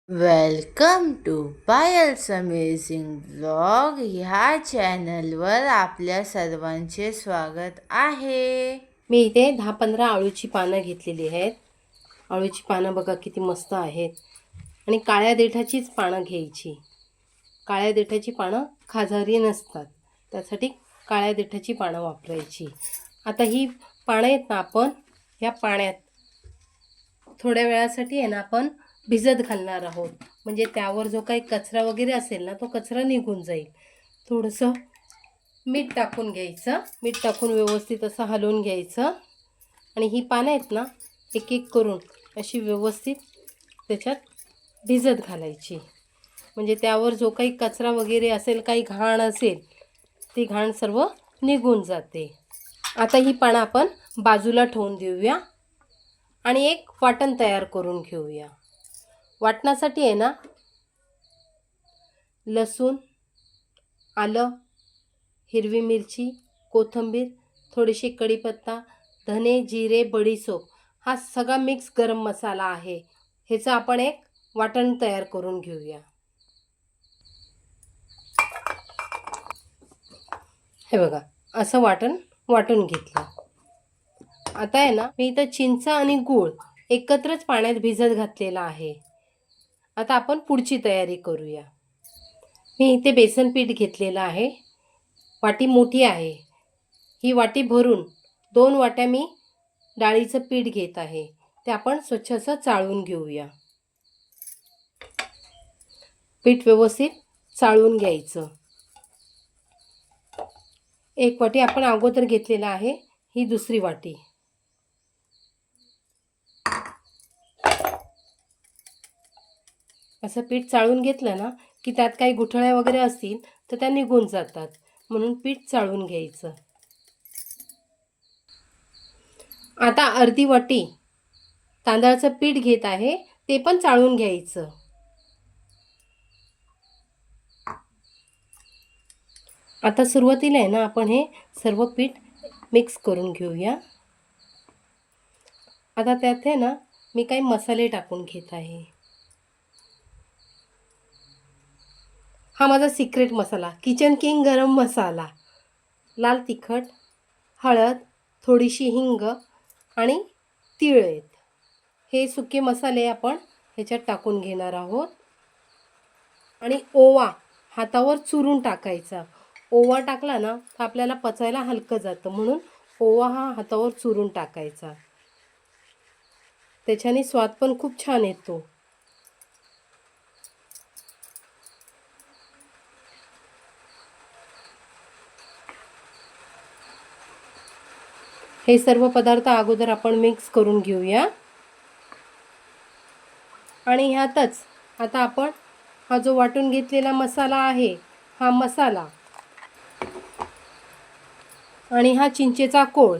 Welcome to Payal's amazing vlog ह्या चॅनलवर आपल्या सर्वांचे स्वागत आहे. मी इथे 10-15 आळूची पानं घेतलेली आहेत. आळूची पानं बघा किती मस्त आहेत. आणि काळ्या देठाचीच पानं घ्यायची. काळ्या देठाची पानं खाजारी नसतात, त्यासाठी काळ्या देठाची पानं वापरायची. आता ही पानं आहेत ना, आपण ह्या पाण्यात थोड्या वेळासाठी आहे ना आपण भिजत घालणार आहोत. म्हणजे त्यावर जो काही कचरा वगैरे असेल ना, तो कचरा निघून जाईल. थोडंसं मीठ टाकून घ्यायचं. मीठ टाकून व्यवस्थित असं हलवून घ्यायचं. आणि ही पानं आहेत ना, एक एक करून अशी व्यवस्थित त्याच्यात भिजत घालायची. म्हणजे त्यावर जो काही कचरा वगैरे असेल, काही घाण असेल, ती घाण सर्व निघून जाते. आता ही पानं आपण बाजूला ठेवून देऊया आणि एक वाटण तयार करून घेऊया. वाटणासाठी आहे ना, लसूण, आलं, हिरवी मिरची, कोथिंबीर, थोडीशी कढीपत्ता, धने, जिरे, बडीशोप हा सगळा मिक्स गरम मसाला आहे. ह्याचं आपण एक वाटण तयार करून घेऊया. हे बघा, असं वाटण वाटून घेतलं. आता आहे ना, मी इथं चिंच आणि गूळ एकत्रच पाण्यात भिजत घातलेला आहे. आता आपण पुढची तयारी करूया. मी इथे बेसन पीठ घेतलेलं आहे. वाटी मोठी आहे. ही वाटी भरून 2 वाट्या मी डाळीचं पीठ घेत आहे. ते आपण स्वच्छ असं चाळून घेऊया. पीठ व्यवस्थित चाळून घ्यायचं. 1 वाटी आपण अगोदर घेतलेला आहे. ही दुसरी वाटी. असं पीठ चाळून घेतलं ना, की त्यात काही गुठळ्या वगैरे असतील तर त्या निघून जातात. म्हणून पीठ चाळून घ्यायचं. आता अर्धी वाटी तांदळाचं पीठ घेत आहे. ते पण चाळून घ्यायचं. आता सुरुवातीला आहे ना, आपण हे सर्व पीठ मिक्स करून घेऊया. आता त्यात आहे ना, मी काही मसाले टाकून घेत आहे. हा माझा सिक्रेट मसाला, किचन किंग गरम मसाला. लाल तिखट, हळद, थोडीशी हिंग आणि तीळ आहेत. हे सुके मसाले आपण ह्याच्यात टाकून घेणार आहोत. आणि ओवा हातावर चुरून टाकायचा. ओवा टाकला ना, तर आपल्याला पचायला हलकं जातं. म्हणून ओवा हा हातावर चुरून टाकायचा. त्याच्याने स्वाद पण खूप छान येतो. हे सर्व पदार्थ अगोदर आपण मिक्स करून घेऊया. आणि ह्यातच आता आपण हा जो वाटून घेतलेला मसाला आहे, हा मसाला आणि हा चिंचेचा कोळ,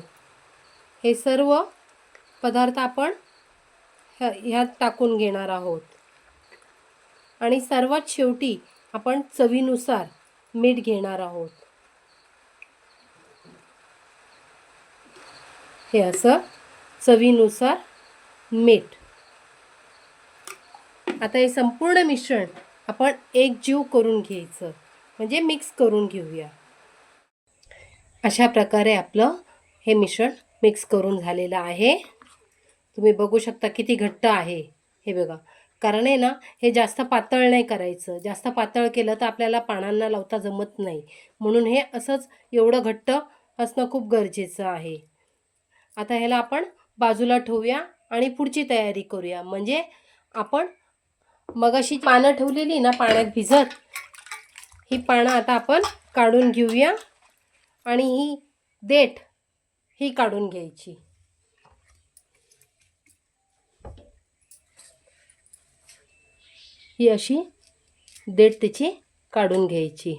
हे सर्व पदार्थ आपण ह्यात टाकून घेणार आहोत. आणि सर्वात शेवटी आपण चवीनुसार मीठ घेणार आहोत. हे असं चवीनुसार मीठ. आता हे संपूर्ण मिश्रण आपण एकजीव करून घ्यायचं. म्हणजे मिक्स करून घेऊया. अशा प्रकारे आपलं हे मिश्रण मिक्स करून झालेलं आहे. तुम्ही बघू शकता किती घट्ट आहे. हे बघा, कारण आहे ना, हे जास्त पातळ नाही करायचं. जास्त पातळ केलं तर आपल्याला पानांना लावता जमत नाही. म्हणून हे असंच एवढं घट्ट असणं खूप गरजेचं आहे. आता ह्याला आपण बाजूला ठेवूया आणि पुढची तयारी करूया. म्हणजे आपण मगाशी पानं ठेवलेली ना पाण्यात भिजत, ही पानं आता आपण काढून घेऊया. आणि ही देठ ही काढून घ्यायची. ही अशी देठ त्याची काढून घ्यायची.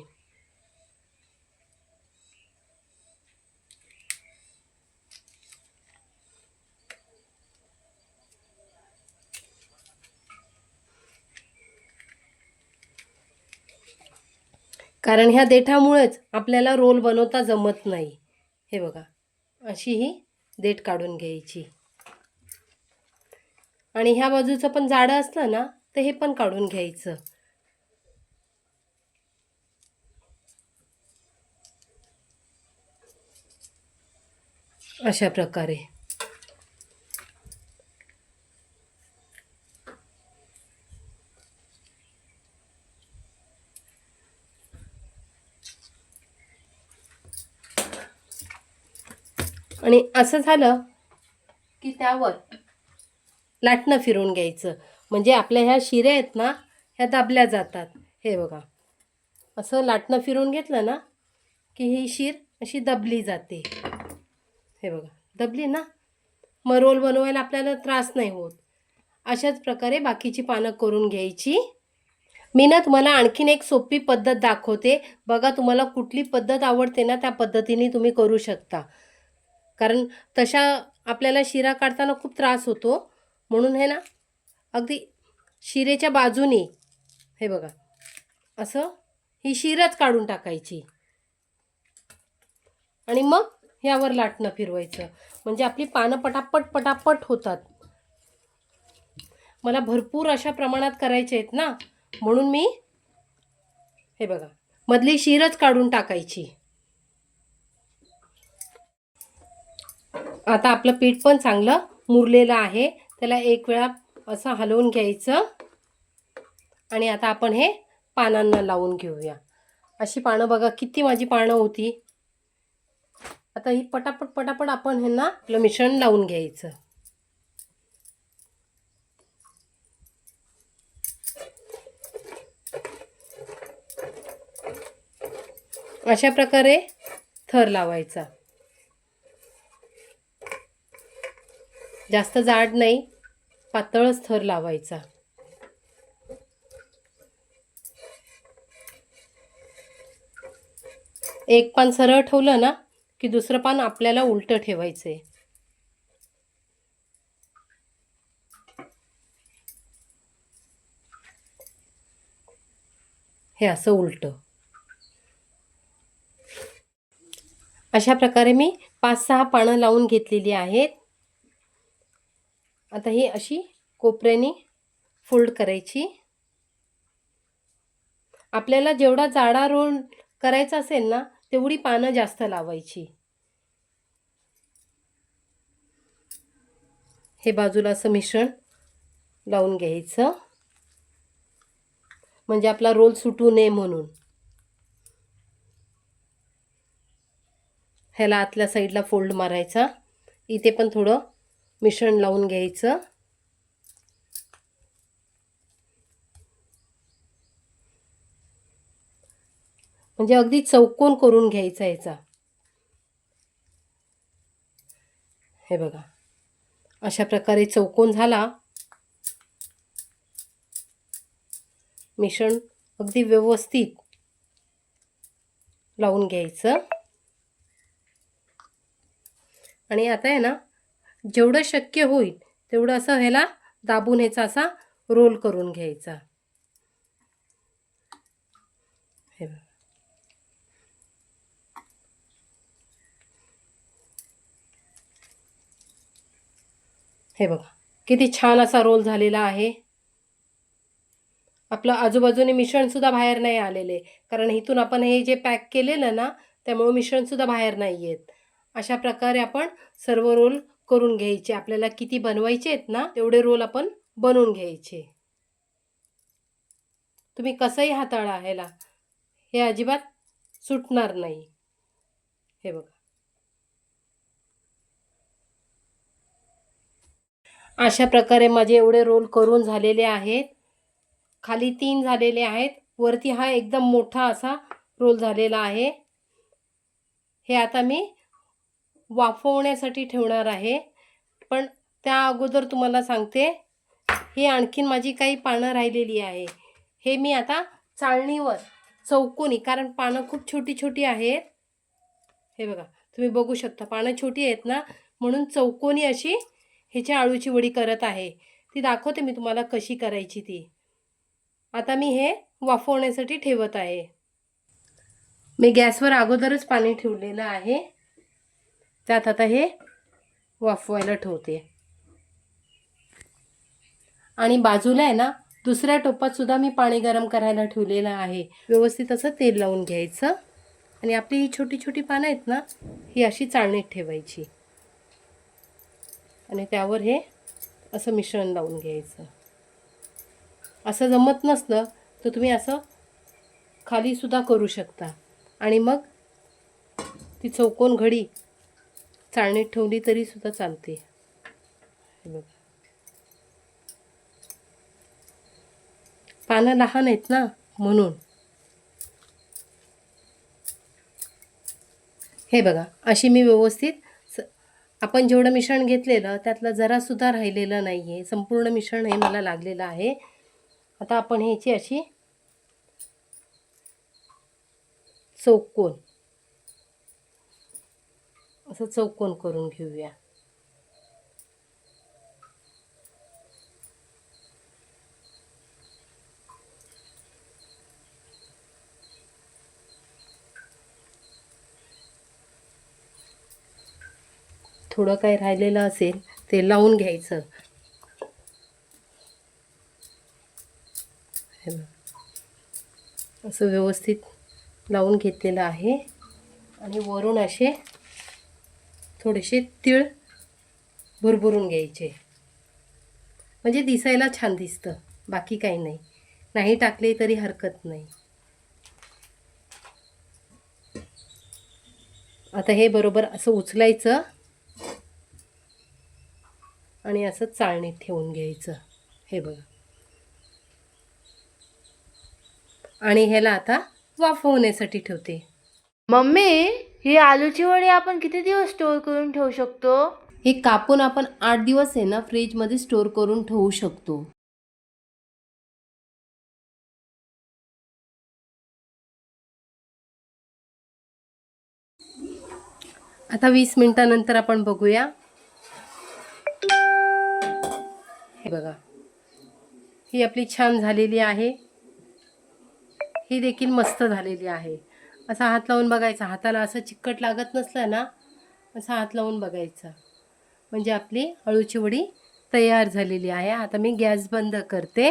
कारण ह्या देठामुळेच आपल्याला रोल बनवता जमत नाही. हे बघा, अशी ही देठ काढून घ्यायची. आणि ह्या बाजूचं पण जाडं असलं ना, तर हे पण काढून घ्यायचं. अशा प्रकारे. आणि असं झालं की त्यावर लाटणं फिरवून घ्यायचं. म्हणजे आपल्या ह्या शिऱ्या आहेत ना, ह्या दाबल्या जातात. हे बघा, असं लाटणं फिरवून घेतलं ना की ही शीर अशी दबली जाते. हे बघा, दबली ना, मग रोल बनवायला आपल्याला त्रास नाही होत. अशाच प्रकारे बाकीची पानं करून घ्यायची. मी ना तुम्हाला आणखीन एक सोपी पद्धत दाखवते. बघा, तुम्हाला कुठली पद्धत आवडते ना, त्या पद्धतीने तुम्ही करू शकता. कारण तशा आपल्याला शिरा काढताना खूप त्रास होतो. म्हणून हे ना, अगदी शिरेच्या बाजूने हे बघा, असं ही शिरच काढून टाकायची आणि मग ह्यावर लाटणं फिरवायचं. म्हणजे आपली पानं पटापट होतात. मला भरपूर अशा प्रमाणात करायचे आहेत ना, म्हणून मी हे बघा, मधली शिरच काढून टाकायची. आता आपलं पीठ पण चांगलं मुरलेलं आहे. त्याला एक वेळा असं हलवून घ्यायचं आणि आता आपण हे पानांना लावून घेऊया. अशी पानं बघा, किती माझी पानं होती. आता ही पटापट आपण ह्यांना आपलं मिश्रण लावून घ्यायचं. अशा प्रकारे थर लावायचा. जास्त जाड नाही, पातळच थर लावायचा. एक पान सरळ ठेवलं ना की दुसरं पान आपल्याला उलटं ठेवायचंय. हे असं उलटं. अशा प्रकारे मी 5-6 पानं लावून घेतलेली आहेत. आता ही अशी कोपऱ्याने फोल्ड करायची. आपल्याला जेवढा जाडा रोल करायचा असेल ना, तेवढी पानं जास्त लावायची. हे बाजूला असं मिश्रण लावून घ्यायचं, म्हणजे आपला रोल सुटू नये म्हणून. ह्याला आतल्या साईडला फोल्ड मारायचा. इथे पण थोडं मिश्रण लावून घ्यायचं. म्हणजे अगदी चौकोन करून घ्यायचा याचा. हे बघा, अशा प्रकारे चौकोन झाला. मिश्रण अगदी व्यवस्थित लावून घ्यायचं. आणि आता आहे ना, जेवढं शक्य होईल तेवढं असं ह्याला दाबून ह्याचा असा रोल करून घ्यायचा. हे बघा, हे बघा, किती छान असा रोल झालेला आहे. आपलं आजूबाजूने मिश्रणसुद्धा बाहेर नाही आलेले, कारण इथून आपण हे जे पॅक केलेलं ना, त्यामुळे मिश्रणसुद्धा बाहेर नाही येत. अशा प्रकारे आपण सर्व रोल करून घ्यायचे. आपल्याला किती बनवायचे आहेत ना, तेवढे रोल आपण बनवून घ्यायचे. तुम्ही कसंही हाताळा ह्याला, हे अजिबात सुटणार नाही. हे बघा, अशा प्रकारे माझे एवढे रोल करून झालेले आहेत. खाली 3 झालेले आहेत, वरती हा एकदम मोठा असा रोल झालेला आहे. हे आता मी वाफवण्यासाठी ठेवणार आहे. पण त्या अगोदर तुम्हाला सांगते, हे आणखीन माझी काही पानं राहिलेली आहे. हे मी आता चाळणीवर चौकोनी, कारण पानं खूप छोटी छोटी आहेत. हे बघा, तुम्ही बघू शकता, पानं छोटी आहेत ना, म्हणून चौकोनी अशी ह्याची आळूची वडी करत आहे. ती दाखवते मी तुम्हाला कशी करायची ती. आता मी हे वाफवण्यासाठी ठेवत आहे. मी गॅसवर अगोदरच पाणी ठेवलेलं आहे. त्यात आता हे वाफवायला ठेवते. आणि बाजूला आहे ना, दुसऱ्या टोपात सुद्धा मी पाणी गरम करायला ठेवलेलं आहे. व्यवस्थित असं तेल लावून घ्यायचं आणि आपली ही छोटी छोटी पानं आहेत ना, ही अशी चाळणीत ठेवायची आणि त्यावर हे असं मिश्रण लावून घ्यायचं. असं जमत नसलं तर तुम्ही असं खाली सुद्धा करू शकता आणि मग ती चौकोन घडी चाळणीत ठेवली तरी सुद्धा चालते. हे बघा, पानं लहान आहेत ना म्हणून. हे बघा, अशी मी व्यवस्थित आपण जेवढं मिश्रण घेतलेलं त्यातलं जरासुद्धा राहिलेलं नाही आहे. संपूर्ण मिश्रण हे मला लागलेलं आहे. आता आपण ह्याची अशी चौकोन असं चौकोन करून घेऊया. थोडं काही राहिलेलं असेल ते लावून घ्यायचं. हे बघा, असं व्यवस्थित लावून घेतलेलं आहे आणि वरून असे थोडेसे तीळ भुरभुरून घ्यायचे, म्हणजे दिसायला छान दिसतं. बाकी काही नाही, नाही टाकले तरी हरकत नाही. आता हे बरोबर असं उचलायचं आणि असं चाळणीत ठेवून घ्यायचं. हे बघा, आणि ह्याला आता वाफवण्यासाठी ठेवते. मम्मी, ही आलूची वडी आपण किती दिवस स्टोर करून ठेवू शकतो? हे कापून आपण 8 दिवस आहे ना फ्रीजमध्ये स्टोर करून ठेवू शकतो. आता 20 मिनिटानंतर आपण बघूया. हे बघा, ही आपली छान झालेली आहे. ही देखील मस्त झालेली आहे. असा हात लावून बघायचा, हाताला असं चिकट लागत नसलं ना, असा हात लावून बघायचा, म्हणजे आपली अळूची वडी तयार झालेली आहे. आता मी गॅस बंद करते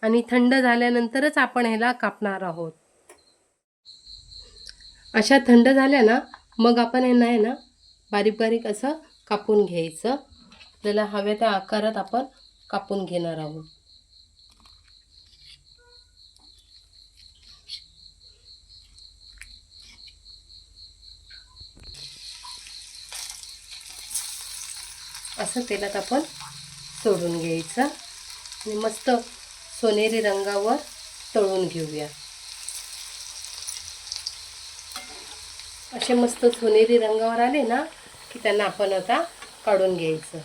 आणि थंड झाल्यानंतरच आपण ह्याला कापणार आहोत. अशा थंड झाल्या ना, मग आपण ह्यांना आहे ना बारीक बारीक असं कापून घ्यायचं. आपल्याला हव्या त्या आकारात आपण कापून घेणार आहोत. असं तेलात आपण सोडून घ्यायचं आणि मस्त सोनेरी रंगावर तळून घेऊया. असे मस्त सोनेरी रंगावर आले ना की त्यांना आपण आता काढून घ्यायचं.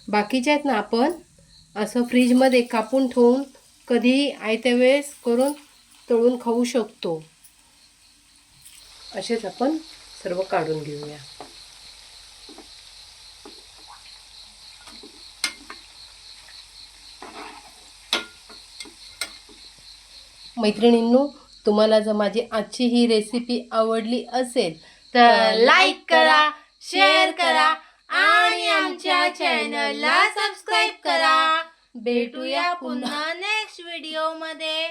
बाकीचे आहेत ना आपण असं फ्रीजमध्ये कापून ठेवून कधीही आयत्या वेळेस करून तळून खाऊ शकतो. असेच आपण सर्व काढून घेऊया. मैत्रिणींनो, तुम्हाला जर माझी आजची ही रेसिपी आवडली असेल तर लाईक करा, शेअर करा आणि आमच्या चॅनलला सबस्क्राईब करा. भेटूया पुन्हा नेक्स्ट व्हिडिओमध्ये.